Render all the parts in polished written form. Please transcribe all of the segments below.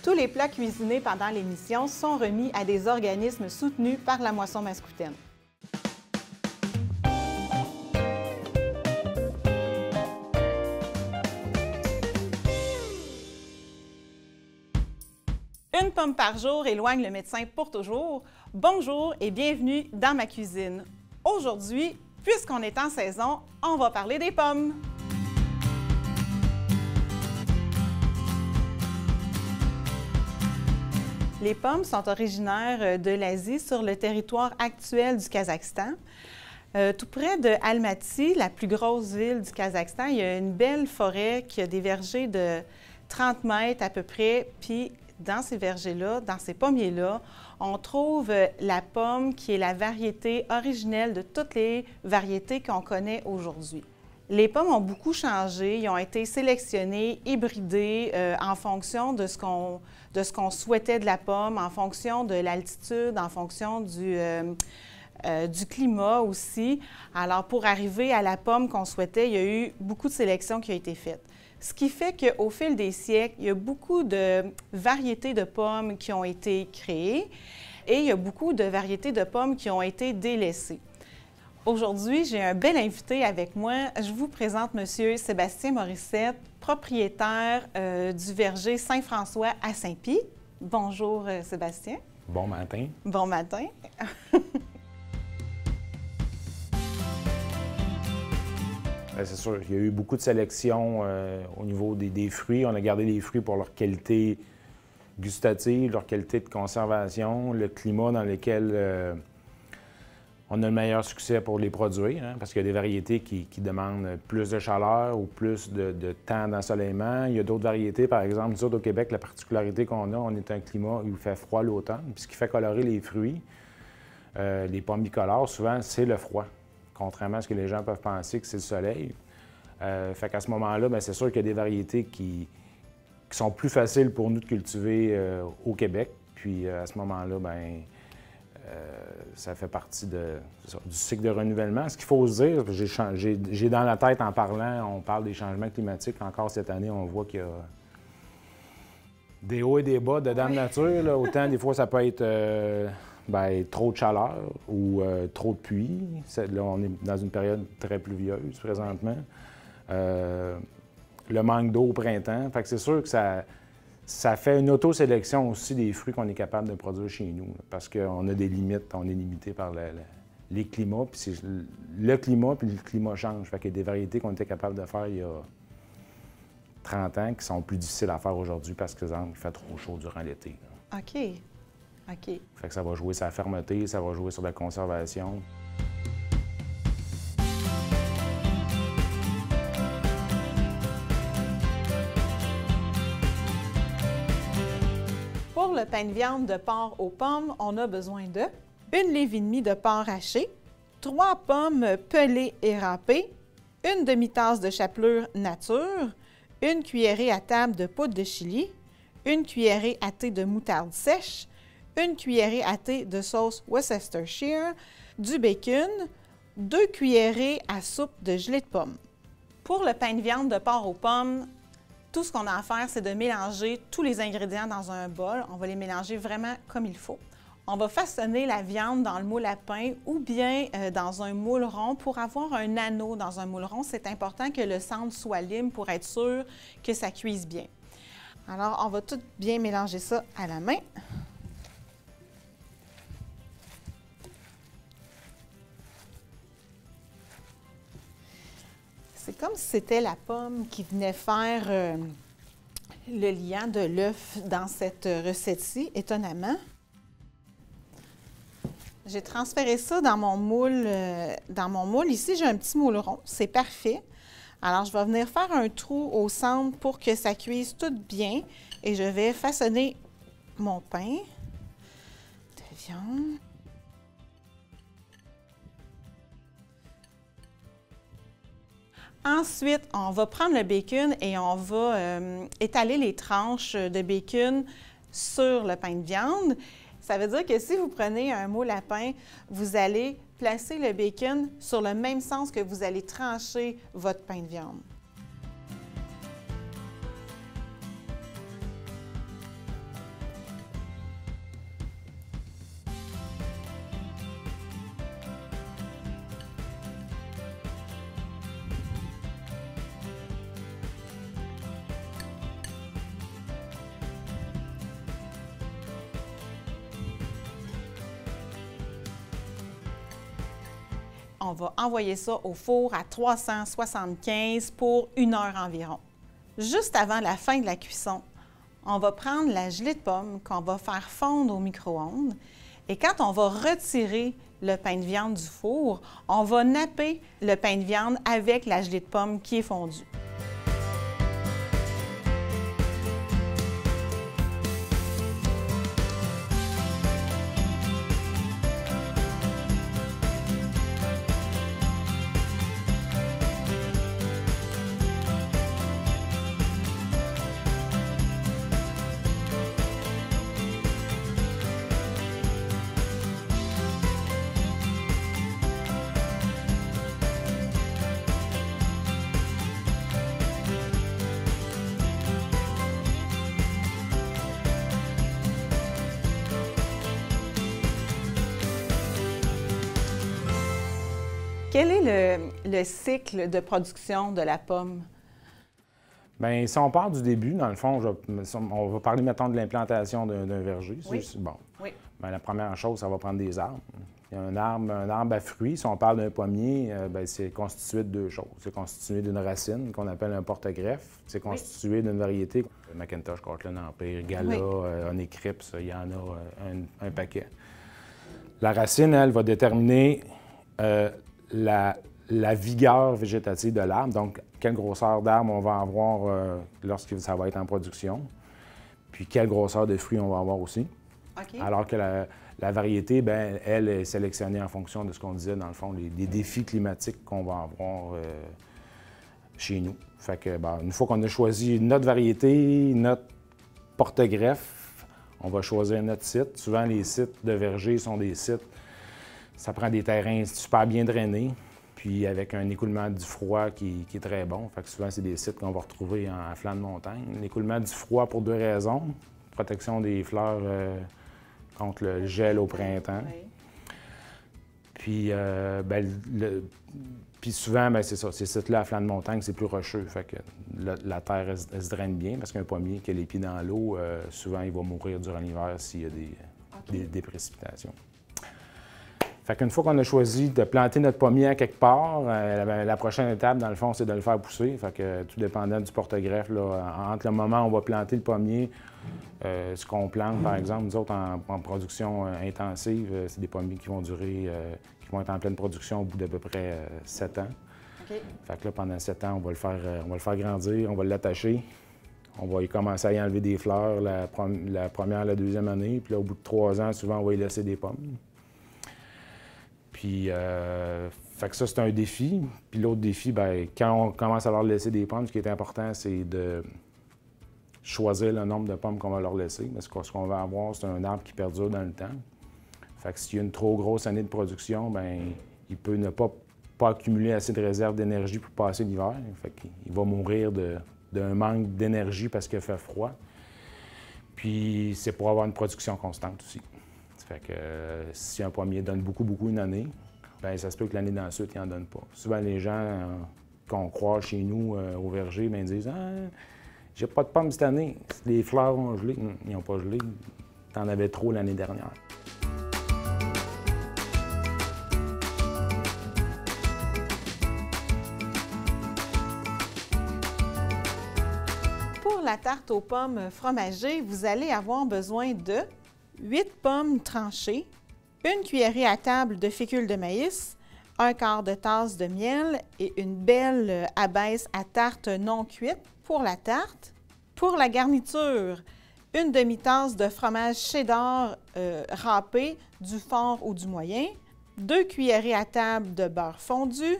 Tous les plats cuisinés pendant l'émission sont remis à des organismes soutenus par la Moisson Mascoutaine. Une pomme par jour éloigne le médecin pour toujours. Bonjour et bienvenue dans ma cuisine. Aujourd'hui, puisqu'on est en saison, on va parler des pommes. Les pommes sont originaires de l'Asie sur le territoire actuel du Kazakhstan. Tout près de Almaty, la plus grosse ville du Kazakhstan, il y a une belle forêt qui a des vergers de 30 mètres à peu près. Puis dans ces vergers-là, dans ces pommiers-là, on trouve la pomme qui est la variété originelle de toutes les variétés qu'on connaît aujourd'hui. Les pommes ont beaucoup changé, ils ont été sélectionnées, hybridées en fonction de ce qu'on souhaitait de la pomme, en fonction de l'altitude, en fonction du climat aussi. Alors, pour arriver à la pomme qu'on souhaitait, il y a eu beaucoup de sélections qui ont été faites. Ce qui fait qu'au fil des siècles, il y a beaucoup de variétés de pommes qui ont été créées et il y a beaucoup de variétés de pommes qui ont été délaissées. Aujourd'hui, j'ai un bel invité avec moi. Je vous présente M. Sébastien Morissette, propriétaire du verger Saint-François à Saint-Pie. Bonjour, Sébastien. Bon matin. Bon matin. C'est sûr, il y a eu beaucoup de sélections au niveau des fruits. On a gardé les fruits pour leur qualité gustative, leur qualité de conservation, le climat dans lequel on a le meilleur succès pour les produire, hein, parce qu'il y a des variétés qui demandent plus de chaleur ou plus de temps d'ensoleillement. Il y a d'autres variétés, par exemple, nous autres au Québec, la particularité qu'on a, on est un climat où il fait froid l'automne, puis ce qui fait colorer les fruits, les pommes bicolores, souvent, c'est le froid, contrairement à ce que les gens peuvent penser que c'est le soleil. Fait qu'à ce moment-là, bien, c'est sûr qu'il y a des variétés qui sont plus faciles pour nous de cultiver au Québec. Puis à ce moment-là, bien, ça fait partie du cycle de renouvellement. Ce qu'il faut se dire, j'ai dans la tête en parlant, on parle des changements climatiques. Encore cette année, on voit qu'il y a des hauts et des bas de Dame Nature. Là. Autant des fois, ça peut être trop de chaleur ou trop de pluie. Là, on est dans une période très pluvieuse présentement. Le manque d'eau au printemps. Fait que c'est sûr que ça fait une auto-sélection aussi des fruits qu'on est capable de produire chez nous, là, parce qu'on a des limites, on est limité par les climats, puis c'est le climat change. Fait qu'il y a des variétés qu'on était capable de faire il y a 30 ans qui sont plus difficiles à faire aujourd'hui parce que, exemple, il fait trop chaud durant l'été. OK. OK. Fait que ça va jouer sur la fermeté, ça va jouer sur la conservation. Pour le pain de viande de porc aux pommes, on a besoin de 1,5 livre de porc haché, 3 pommes pelées et râpées, 1 demi-tasse de chapelure nature, 1 cuillerée à table de poudre de chili, 1 cuillerée à thé de moutarde sèche, 1 cuillerée à thé de sauce Worcestershire, du bacon, 2 cuillerées à soupe de gelée de pomme. Pour le pain de viande de porc aux pommes, tout ce qu'on a à faire, c'est de mélanger tous les ingrédients dans un bol. On va les mélanger vraiment comme il faut. On va façonner la viande dans le moule à pain ou bien dans un moule rond. Pour avoir un anneau dans un moule rond, c'est important que le centre soit libre pour être sûr que ça cuise bien. Alors, on va tout bien mélanger ça à la main. C'est comme si c'était la pomme qui venait faire le liant de l'œuf dans cette recette-ci, étonnamment. J'ai transféré ça dans mon moule. Ici, j'ai un petit moule rond, c'est parfait. Alors, je vais venir faire un trou au centre pour que ça cuise tout bien et je vais façonner mon pain de viande. Ensuite, on va prendre le bacon et on va étaler les tranches de bacon sur le pain de viande. Ça veut dire que si vous prenez un moule à pain, vous allez placer le bacon sur le même sens que vous allez trancher votre pain de viande. on va envoyer ça au four à 375 pour 1 heure environ. Juste avant la fin de la cuisson, on va prendre la gelée de pomme qu'on va faire fondre au micro-ondes. Et quand on va retirer le pain de viande du four, on va napper le pain de viande avec la gelée de pomme qui est fondue. Quel est le cycle de production de la pomme? Bien, si on part du début, dans le fond, on va parler, mettons, de l'implantation d'un verger. Oui. Bon. Oui. Bien, la première chose, ça va prendre des arbres. Il y a un arbre à fruits. Si on parle d'un pommier, bien, c'est constitué de 2 choses. C'est constitué d'une racine qu'on appelle un porte-greffe. C'est constitué d'une variété, McIntosh, Cortland, Empire, Gala, Honeycrisp, il y en a un paquet. La racine, elle, va déterminer la vigueur végétative de l'arbre, donc quelle grosseur d'arbre on va avoir lorsque ça va être en production, puis quelle grosseur de fruits on va avoir aussi. Okay. Alors que la variété, bien, elle est sélectionnée en fonction de ce qu'on disait, dans le fond, des défis climatiques qu'on va avoir chez nous. Fait que, bien, une fois qu'on a choisi notre variété, notre porte-greffe, on va choisir notre site. Souvent, les sites de verger sont des sites. Ça prend des terrains super bien drainés, puis avec un écoulement du froid qui est très bon. Fait que souvent, c'est des sites qu'on va retrouver en flanc de montagne. L'écoulement du froid pour 2 raisons. Protection des fleurs contre le gel au printemps. Oui. Puis, puis souvent, bien, c'est ça, ces sites-là à flanc de montagne, c'est plus rocheux. Fait que la terre, elle se draine bien, parce qu'un pommier qui a les pieds dans l'eau, souvent, il va mourir durant l'hiver s'il y a des précipitations. Fait qu'une fois qu'on a choisi de planter notre pommier à quelque part, la prochaine étape, dans le fond, c'est de le faire pousser. Fait que tout dépendant du porte-greffe, là, entre le moment où on va planter le pommier, ce qu'on plante, par exemple, nous autres, en production intensive, c'est des pommiers qui vont durer, qui vont être en pleine production au bout d'à peu près 7 ans. Okay. Fait que là, pendant 7 ans, on va le faire grandir, on va l'attacher. On va y commencer à y enlever des fleurs la première, la deuxième année. Puis là, au bout de 3 ans, souvent, on va y laisser des pommes. Puis, fait que ça, c'est un défi. Puis l'autre défi, bien, quand on commence à leur laisser des pommes, ce qui est important, c'est de choisir le nombre de pommes qu'on va leur laisser. Parce que ce qu'on va avoir, c'est un arbre qui perdure dans le temps. Fait que s'il y a une trop grosse année de production, bien, il peut ne pas accumuler assez de réserves d'énergie pour passer l'hiver. Fait qu'il va mourir d'un manque d'énergie parce qu'il fait froid. Puis c'est pour avoir une production constante aussi. Fait que si un pommier donne beaucoup une année, bien, ça se peut que l'année d'ensuite, il n'en donne pas. Souvent, les gens qu'on croise chez nous au verger, bien, disent « Ah, j'ai pas de pommes cette année. Les fleurs ont gelé. » Ils n'ont pas gelé. T'en avais trop l'année dernière. Pour la tarte aux pommes fromagées, vous allez avoir besoin de 8 pommes tranchées, 1 cuillerée à table de fécule de maïs, 1/4 de tasse de miel et une belle abaisse à tarte non cuite pour la tarte. Pour la garniture, 1 demi-tasse de fromage cheddar râpé, du fort ou du moyen, 2 cuillerées à table de beurre fondu,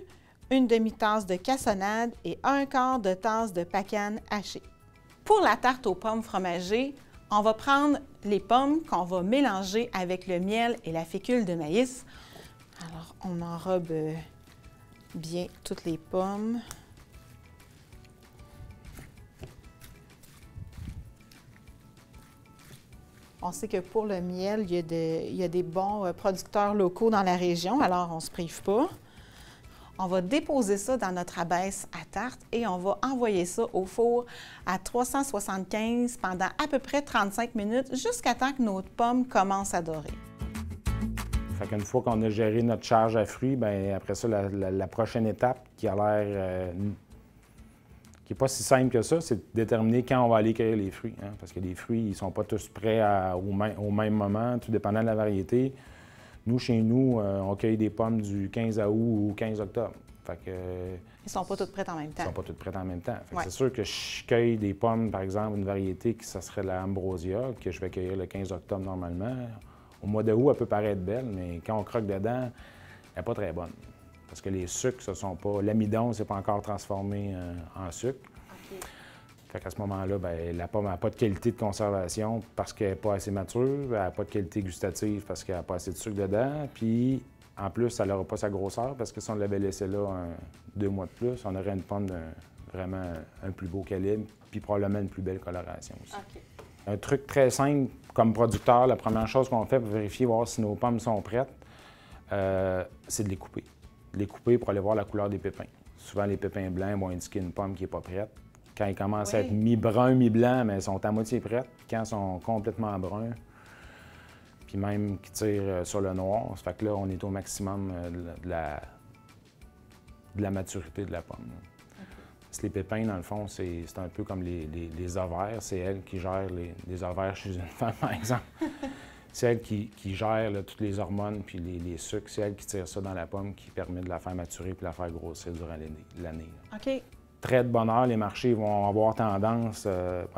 1 demi-tasse de cassonade et 1/4 de tasse de pacane hachée. Pour la tarte aux pommes fromagées, on va prendre les pommes qu'on va mélanger avec le miel et la fécule de maïs. Alors, on enrobe bien toutes les pommes. On sait que pour le miel, il y a des bons producteurs locaux dans la région, alors on ne se prive pas. On va déposer ça dans notre abaisse à tarte et on va envoyer ça au four à 375 pendant à peu près 35 minutes jusqu'à temps que notre pomme commence à dorer. Fait qu'une fois qu'on a géré notre charge à fruits, bien, après ça, la prochaine étape qui a l'air qui n'est pas si simple que ça, c'est de déterminer quand on va aller cueillir les fruits. Hein, parce que les fruits, ils ne sont pas tous prêts au même moment, tout dépendant de la variété. Nous, chez nous, on cueille des pommes du 15 août au 15 octobre. Fait que, ils ne sont pas toutes prêtes en même temps. Ils ne sont pas toutes prêtes en même temps. Ouais. C'est sûr que je cueille des pommes, par exemple, une variété qui ça serait la Ambrosia, que je vais cueillir le 15 octobre normalement. Au mois de août, elle peut paraître belle, mais quand on croque dedans, elle n'est pas très bonne. Parce que les sucres, ce sont pas. L'amidon ne s'est pas encore transformé en sucre. Okay. Fait qu'à ce moment-là, bien, la pomme n'a pas de qualité de conservation parce qu'elle n'est pas assez mature, elle n'a pas de qualité gustative parce qu'elle n'a pas assez de sucre dedans, puis en plus, elle n'aura pas sa grosseur parce que si on l'avait laissé là 2 mois de plus, on aurait une pomme vraiment un plus beau calibre, puis probablement une plus belle coloration aussi. Okay. Un truc très simple, comme producteur, la première chose qu'on fait pour vérifier, voir si nos pommes sont prêtes, c'est de les couper. Les couper pour aller voir la couleur des pépins. Souvent, les pépins blancs vont indiquer une pomme qui n'est pas prête. Quand ils commencent à être mi-brun, mi-blanc, mais elles sont à moitié prêtes. Quand elles sont complètement bruns, puis même qui tirent sur le noir, ça fait que là, on est au maximum de la maturité de la pomme. Okay. Parce que les pépins, dans le fond, c'est un peu comme les ovaires. C'est elle qui gère les ovaires chez une femme, par exemple. C'est elle qui gère là, toutes les hormones puis les sucres. C'est elle qui tire ça dans la pomme, qui permet de la faire maturer puis de la faire grossir durant l'année. OK. Très de bonne heure, les marchés vont avoir tendance.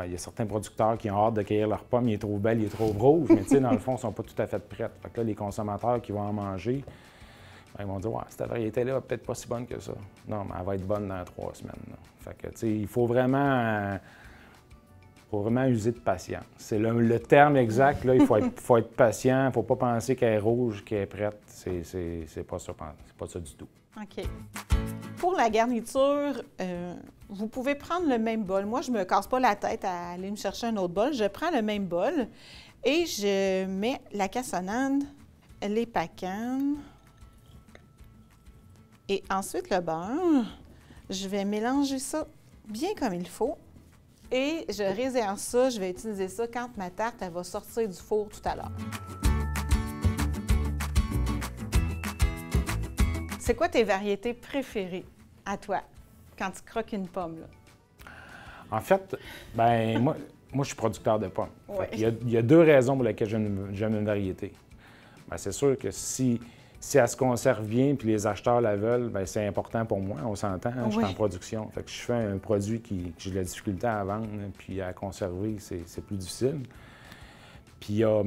Il y a certains producteurs qui ont hâte de cueillir leurs pommes. Il est trop belle, il est trop rouge, mais tu sais, dans le fond, ils ne sont pas tout à fait prêtes. Fait que là, les consommateurs qui vont en manger, bien, ils vont dire, ouais, cette variété-là, peut-être pas si bonne que ça. Non, mais elle va être bonne dans 3 semaines. Là. Fait que, tu sais, il faut vraiment user de patience. C'est le terme exact. Là, il faut être patient. Il ne faut pas penser qu'elle est rouge, qu'elle est prête. C'est pas ça, c'est pas ça du tout. OK. Pour la garniture, vous pouvez prendre le même bol. Moi, je ne me casse pas la tête à aller me chercher un autre bol. Je prends le même bol et je mets la cassonade, les pacanes et ensuite le beurre. Je vais mélanger ça bien comme il faut. Et je réserve ça, je vais utiliser ça quand ma tarte elle va sortir du four tout à l'heure. C'est quoi tes variétés préférées à toi quand tu croques une pomme? Là? En fait, ben moi, je suis producteur de pommes. Ouais. Il y a 2 raisons pour lesquelles j'aime une variété. Ben, c'est sûr que si elle se conserve bien et les acheteurs la veulent, bien, c'est important pour moi, on s'entend, hein, je suis en production. Fait que je fais un produit que j'ai de la difficulté à vendre, puis à conserver, c'est plus difficile. Puis il y a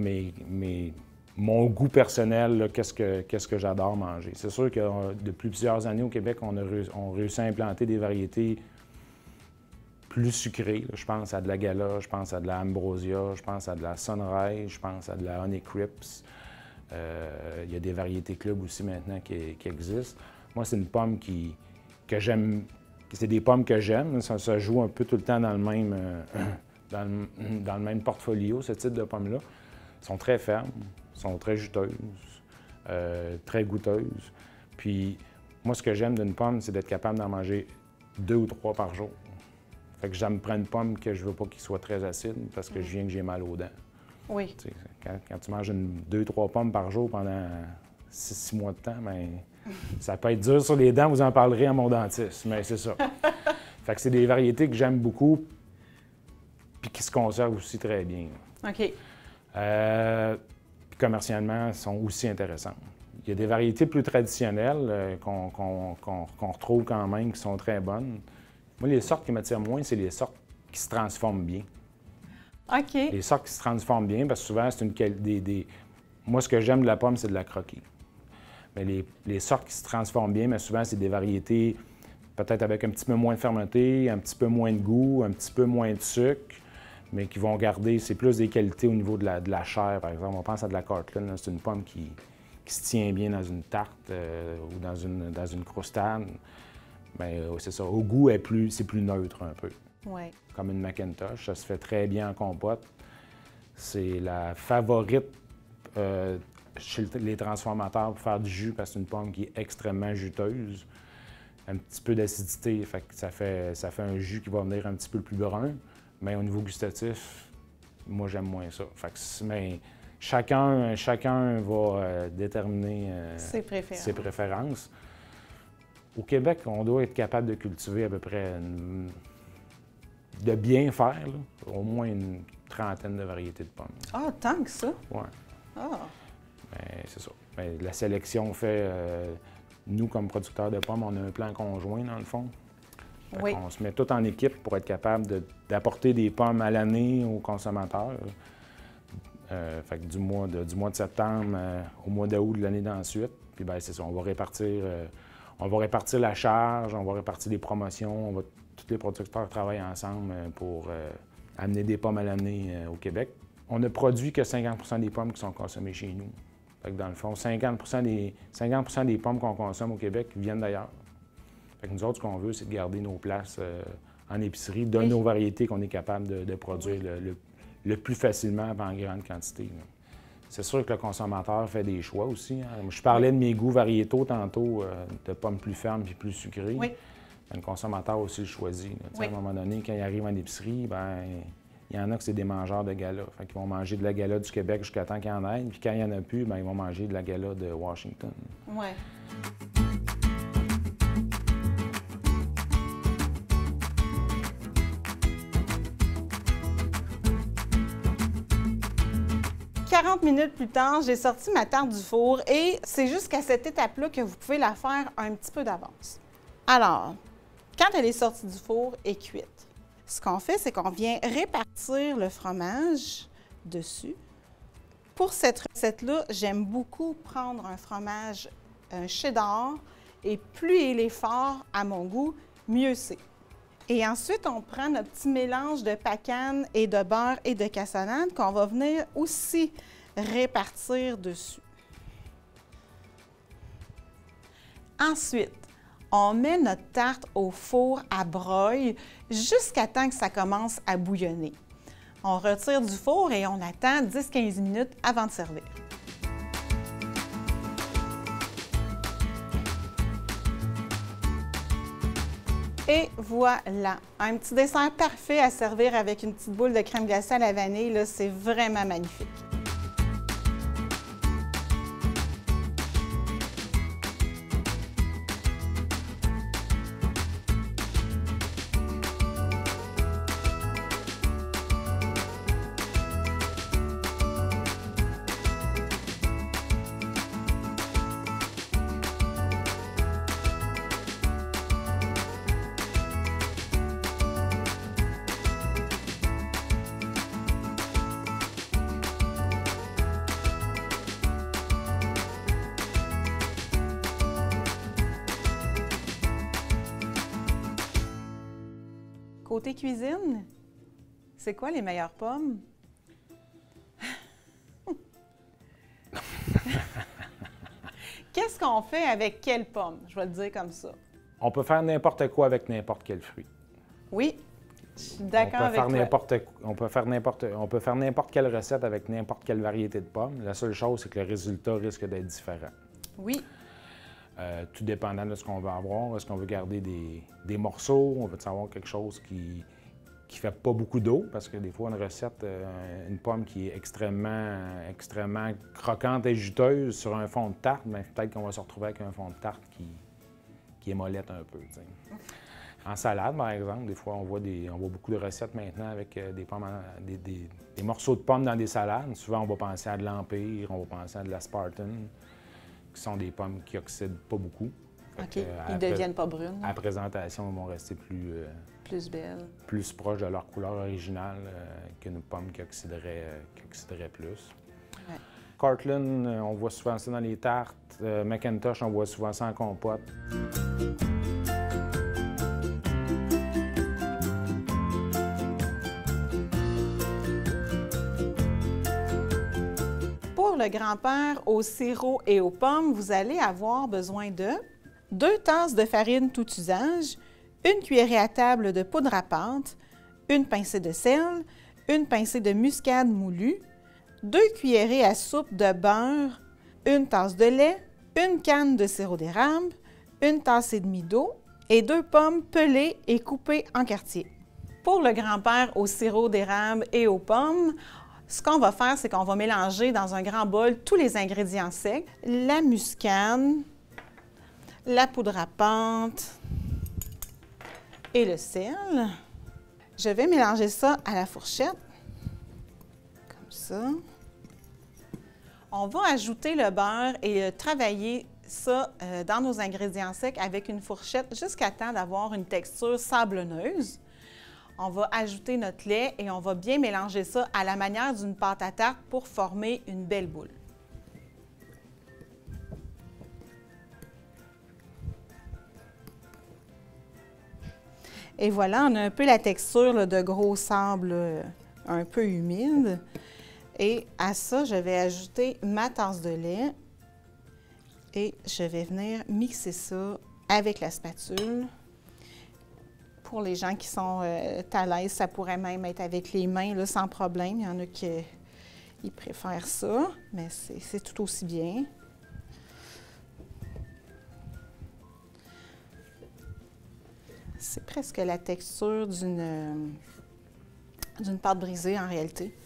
mon goût personnel, qu'est-ce que j'adore manger. C'est sûr que depuis plusieurs années au Québec, on réussit à implanter des variétés plus sucrées. Là. Je pense à de la Gala, je pense à de la Ambrosia, je pense à de la Sunrise, je pense à de la Honey Crips. Il y a des variétés club aussi maintenant qui existent. Moi, c'est une pomme que j'aime. C'est des pommes que j'aime. Ça joue un peu tout le temps dans le même, dans le même portfolio, ce type de pommes-là. Elles sont très fermes, sont très juteuses, très goûteuses. Puis, moi, ce que j'aime d'une pomme, c'est d'être capable d'en manger 2 ou 3 par jour. Fait que j'aime prendre une pomme que je veux pas qu'il soit très acide parce que je viens que j'ai mal aux dents. Oui. Quand tu manges 2-3 pommes par jour pendant 6 mois de temps, bien, ça peut être dur sur les dents, vous en parlerez à mon dentiste, mais c'est ça. Fait que c'est des variétés que j'aime beaucoup puis qui se conservent aussi très bien. OK. Puis commercialement, elles sont aussi intéressantes. Il y a des variétés plus traditionnelles qu'on retrouve quand même, qui sont très bonnes. Moi, les sortes qui m'attirent moins, c'est les sortes qui se transforment bien. OK. Les sortes qui se transforment bien, parce que souvent, c'est Moi, ce que j'aime de la pomme, c'est de la croquer. Mais les sortes qui se transforment bien, mais souvent, c'est des variétés peut-être avec un petit peu moins de fermeté, un petit peu moins de goût, un petit peu moins de sucre, mais qui vont garder, c'est plus des qualités au niveau de la chair, par exemple. On pense à de la Cortland, c'est une pomme qui se tient bien dans une tarte ou dans une croustade. Bien, c'est ça. Au goût, c'est plus neutre un peu. Ouais. Comme une Macintosh, ça se fait très bien en compote. C'est la favorite chez les transformateurs pour faire du jus parce que c'est une pomme qui est extrêmement juteuse. Un petit peu d'acidité, fait que ça fait un jus qui va venir un petit peu plus brun. Mais au niveau gustatif, moi, j'aime moins ça. Fait que, mais chacun va déterminer ses préférences. Au Québec, on doit être capable de cultiver à peu près, de bien faire, là, au moins une trentaine de variétés de pommes. Ah, tant que ça? Oui. Ah. Mais c'est ça. Mais la sélection fait... nous, comme producteurs de pommes, on a un plan conjoint, dans le fond. Oui. On se met tout en équipe pour être capable d'apporter des pommes à l'année aux consommateurs. Fait que du mois de septembre au mois d'août de l'année d'ensuite. Puis bien, c'est ça, on va répartir la charge, on va répartir les promotions, tous les producteurs travaillent ensemble pour amener des pommes à l'année au Québec. On ne produit que 50 des pommes qui sont consommées chez nous. Fait que dans le fond, 50 des pommes qu'on consomme au Québec viennent d'ailleurs. Fait que nous autres, ce qu'on veut, c'est de garder nos places en épicerie de nos variétés qu'on est capable de produire le plus facilement et en grande quantité. C'est sûr que le consommateur fait des choix aussi. Hein. Je parlais de mes goûts variétaux tantôt, de pommes plus fermes et plus sucrées. Oui. Le consommateur aussi le choisit. Oui. À un moment donné, quand il arrive en épicerie, il y en a que c'est des mangeurs de gala. Fait qu'ils vont manger de la gala du Québec jusqu'à temps qu'il y en ait. Puis quand il n'y en a plus, ils vont manger de la gala de Washington. Oui. « 40 minutes plus tard, j'ai sorti ma tarte du four et c'est jusqu'à cette étape-là que vous pouvez la faire un petit peu d'avance. Alors, quand elle est sortie du four et cuite, ce qu'on fait, c'est qu'on vient répartir le fromage dessus. Pour cette recette-là, j'aime beaucoup prendre un fromage, un cheddar, et plus il est fort à mon goût, mieux c'est. Et ensuite, on prend notre petit mélange de pacane et de beurre et de cassonade qu'on va venir aussi répartir dessus. Ensuite, on met notre tarte au four à broil jusqu'à temps que ça commence à bouillonner. On retire du four et on attend 10-15 minutes avant de servir. Et voilà, un petit dessert parfait à servir avec une petite boule de crème glacée à la vanille. Là, c'est vraiment magnifique. Côté cuisine, c'est quoi les meilleures pommes? Qu'est-ce qu'on fait avec quelle pomme? Je vais le dire comme ça. On peut faire n'importe quoi avec n'importe quel fruit. Oui, je suis d'accord avec toi. On peut faire n'importe quelle recette avec n'importe quelle variété de pommes. La seule chose, c'est que le résultat risque d'être différent. Oui. Tout dépendant de ce qu'on veut avoir. Est-ce qu'on veut garder des morceaux? On veut avoir quelque chose qui ne fait pas beaucoup d'eau? Parce que des fois, une recette, une pomme qui est extrêmement croquante et juteuse sur un fond de tarte, bien, peut-être qu'on va se retrouver avec un fond de tarte qui est mollette un peu. T'sais. En salade, par exemple, des fois, on voit beaucoup de recettes maintenant avec des pommes, des morceaux de pommes dans des salades. Souvent, on va penser à de l'Empire, on va penser à de la Spartan, qui sont des pommes qui oxydent pas beaucoup. OK. Ils ne deviennent pas brunes. À la présentation, ils vont rester plus belles. Plus proches de leur couleur originale qu'une pomme qui oxyderait plus. Ouais. Cortland, on voit souvent ça dans les tartes. McIntosh, on voit souvent ça en compote. Pour le grand-père au sirop et aux pommes, vous allez avoir besoin de 2 tasses de farine tout usage, une cuillerée à table de poudre à pâte, une pincée de sel, une pincée de muscade moulue, 2 cuillerées à soupe de beurre, une tasse de lait, une canne de sirop d'érable, une tasse et demie d'eau et 2 pommes pelées et coupées en quartiers. Pour le grand-père au sirop d'érable et aux pommes, Ce qu'on va faire, c'est qu'on va mélanger dans un grand bol tous les ingrédients secs, la muscade, la poudre à pâte et le sel. Je vais mélanger ça à la fourchette, comme ça. On va ajouter le beurre et travailler ça dans nos ingrédients secs avec une fourchette jusqu'à temps d'avoir une texture sablonneuse. On va ajouter notre lait et on va bien mélanger ça à la manière d'une pâte à tarte pour former une belle boule. Et voilà, on a un peu la texture là, de gros sable un peu humide. Et à ça, je vais ajouter ma tasse de lait et je vais venir mixer ça avec la spatule. Pour les gens qui sont à l'aise, ça pourrait même être avec les mains, là, sans problème. Il y en a qui préfèrent ça, mais c'est tout aussi bien. C'est presque la texture d'une pâte brisée en réalité.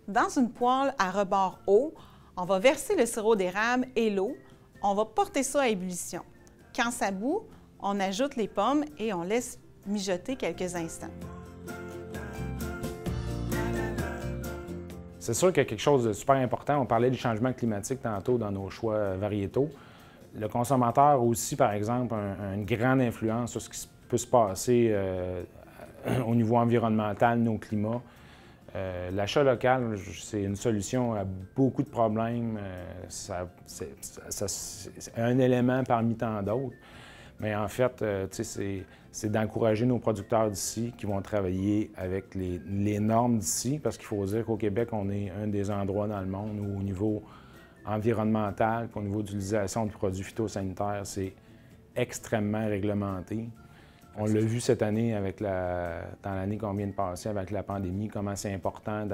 Dans une poêle à rebord haut, on va verser le sirop d'érable et l'eau. On va porter ça à ébullition. Quand ça bout, on ajoute les pommes et on laisse mijoter quelques instants. C'est sûr qu'il y a quelque chose de super important. On parlait du changement climatique tantôt dans nos choix variétaux. Le consommateur a aussi, par exemple, une grande influence sur ce qui peut se passer au niveau environnemental, nos climats. L'achat local, c'est une solution à beaucoup de problèmes. C'est un élément parmi tant d'autres. Mais en fait, c'est d'encourager nos producteurs d'ici qui vont travailler avec les normes d'ici, parce qu'il faut dire qu'au Québec, on est un des endroits dans le monde où, au niveau environnemental, au niveau d'utilisation de produits phytosanitaires, c'est extrêmement réglementé. On l'a vu cette année dans l'année qu'on vient de passer avec la pandémie, comment c'est important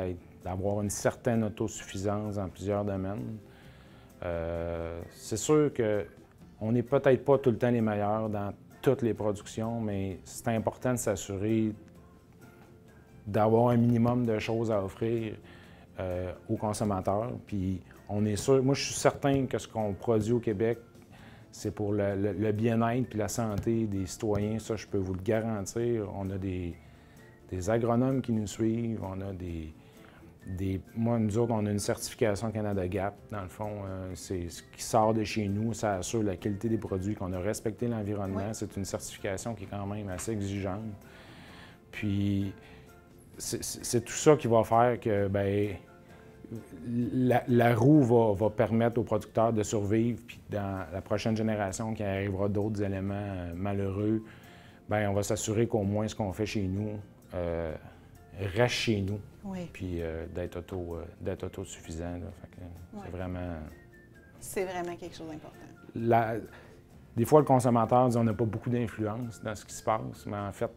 d'avoir une certaine autosuffisance dans plusieurs domaines. C'est sûr qu'on n'est peut-être pas tout le temps les meilleurs dans toutes les productions, mais c'est important de s'assurer d'avoir un minimum de choses à offrir aux consommateurs. Puis on est sûr, moi je suis certain que ce qu'on produit au Québec, c'est pour le bien-être et la santé des citoyens, ça, je peux vous le garantir. On a des agronomes qui nous suivent, on a moi, nous autres, on a une certification Canada GAP, dans le fond. C'est ce qui sort de chez nous, ça assure la qualité des produits, qu'on a respecté l'environnement. Oui. C'est une certification qui est quand même assez exigeante. Puis, c'est tout ça qui va faire que, bien, la roue va permettre aux producteurs de survivre, puis dans la prochaine génération qui arrivera d'autres éléments malheureux, bien, on va s'assurer qu'au moins ce qu'on fait chez nous reste chez nous, oui. Puis d'être autosuffisant. Oui. C'est vraiment quelque chose d'important. Des fois, le consommateur dit qu'on n'a pas beaucoup d'influence dans ce qui se passe, mais en fait,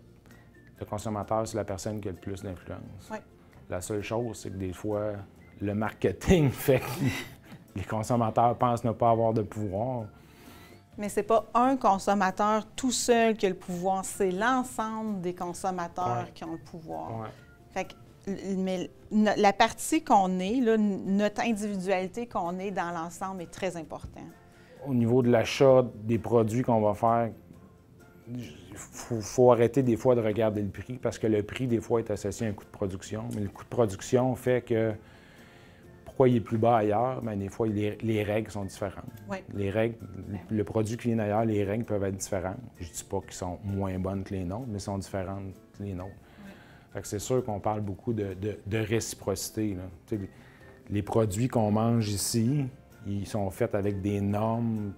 le consommateur, c'est la personne qui a le plus d'influence. Oui. La seule chose, c'est que des fois, le marketing fait que les consommateurs pensent ne pas avoir de pouvoir. Mais c'est pas un consommateur tout seul qui a le pouvoir, c'est l'ensemble des consommateurs qui ont le pouvoir. Ouais. Fait que, mais la partie qu'on est, là, notre individualité qu'on est dans l'ensemble est très importante. Au niveau de l'achat des produits qu'on va faire, il faut arrêter des fois de regarder le prix, parce que le prix, des fois, est associé à un coût de production. Mais le coût de production fait que pourquoi il est plus bas ailleurs? Bien, des fois, les règles sont différentes. Oui. Les règles, le produit qui vient d'ailleurs, les règles peuvent être différentes. Je ne dis pas qu'elles sont moins bonnes que les nôtres, mais sont différentes que les nôtres. Oui. Fait que c'est sûr qu'on parle beaucoup de réciprocité, là. Les produits qu'on mange ici, ils sont faits avec des normes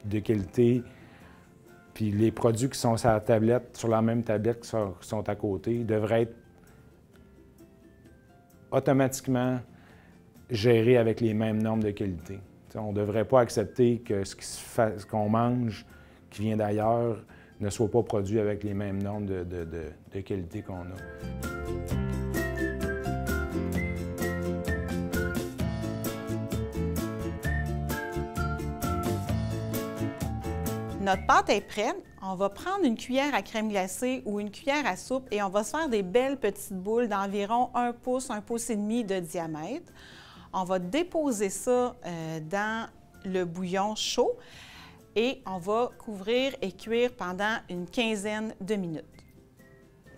de qualité. Puis les produits qui sont sur la tablette, sur la même tablette qui sont à côté, devraient être automatiquement gérés avec les mêmes normes de qualité. T'sais, on ne devrait pas accepter que ce qu'on mange, qui vient d'ailleurs, ne soit pas produit avec les mêmes normes de qualité qu'on a. Notre pâte est prête. On va prendre une cuillère à crème glacée ou une cuillère à soupe et on va se faire des belles petites boules d'environ 1 pouce et demi de diamètre. On va déposer ça dans le bouillon chaud et on va couvrir et cuire pendant une quinzaine de minutes.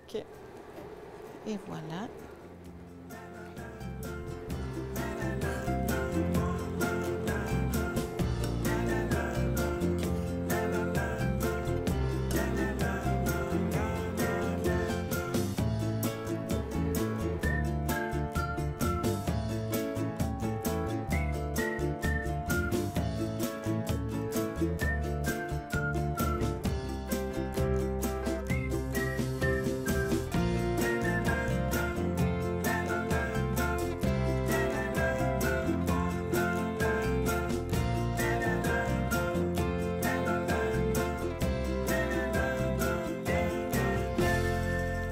OK. Et voilà.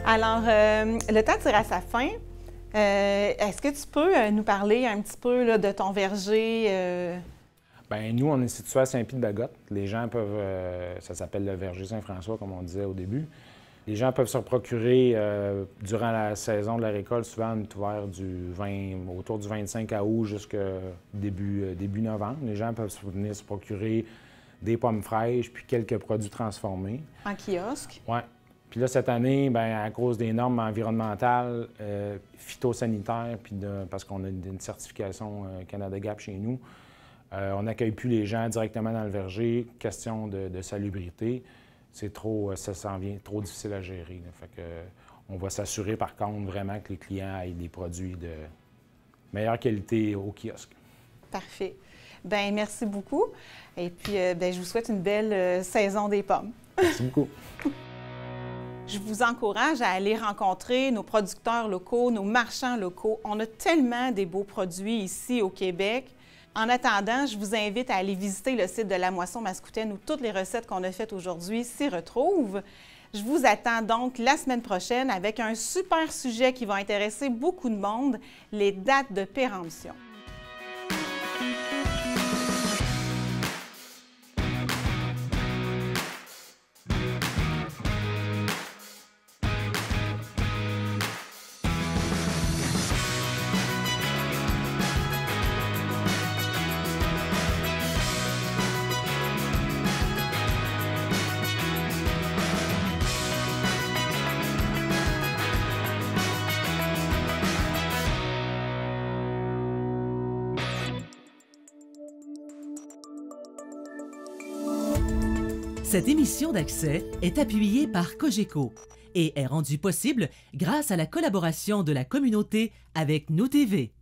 Alors, le temps tire à sa fin. Est-ce que tu peux nous parler un petit peu là, de ton verger? Bien, nous, on est situé à Saint-Pie-de-Bagotte. Les gens peuvent... ça s'appelle le verger Saint-François, comme on disait au début. Les gens peuvent se procurer, durant la saison de la récolte, souvent on est ouvert autour du 25 août jusqu'à début novembre. Les gens peuvent venir se procurer des pommes fraîches puis quelques produits transformés. En kiosque? Oui. Puis là, cette année, bien, à cause des normes environnementales, phytosanitaires, puis parce qu'on a une certification Canada GAP chez nous, on n'accueille plus les gens directement dans le verger. Question de salubrité, ça s'en vient trop difficile à gérer. Là. Fait que, on va s'assurer, par contre, vraiment que les clients aient des produits de meilleure qualité au kiosque. Parfait. Bien, merci beaucoup. Et puis, bien, je vous souhaite une belle saison des pommes. Merci beaucoup. Je vous encourage à aller rencontrer nos producteurs locaux, nos marchands locaux. On a tellement des beaux produits ici au Québec. En attendant, je vous invite à aller visiter le site de la Moisson Mascoutaine où toutes les recettes qu'on a faites aujourd'hui s'y retrouvent. Je vous attends donc la semaine prochaine avec un super sujet qui va intéresser beaucoup de monde, les dates de péremption. Cette émission d'Accès est appuyée par Cogeco et est rendue possible grâce à la collaboration de la communauté avec NOUS TV.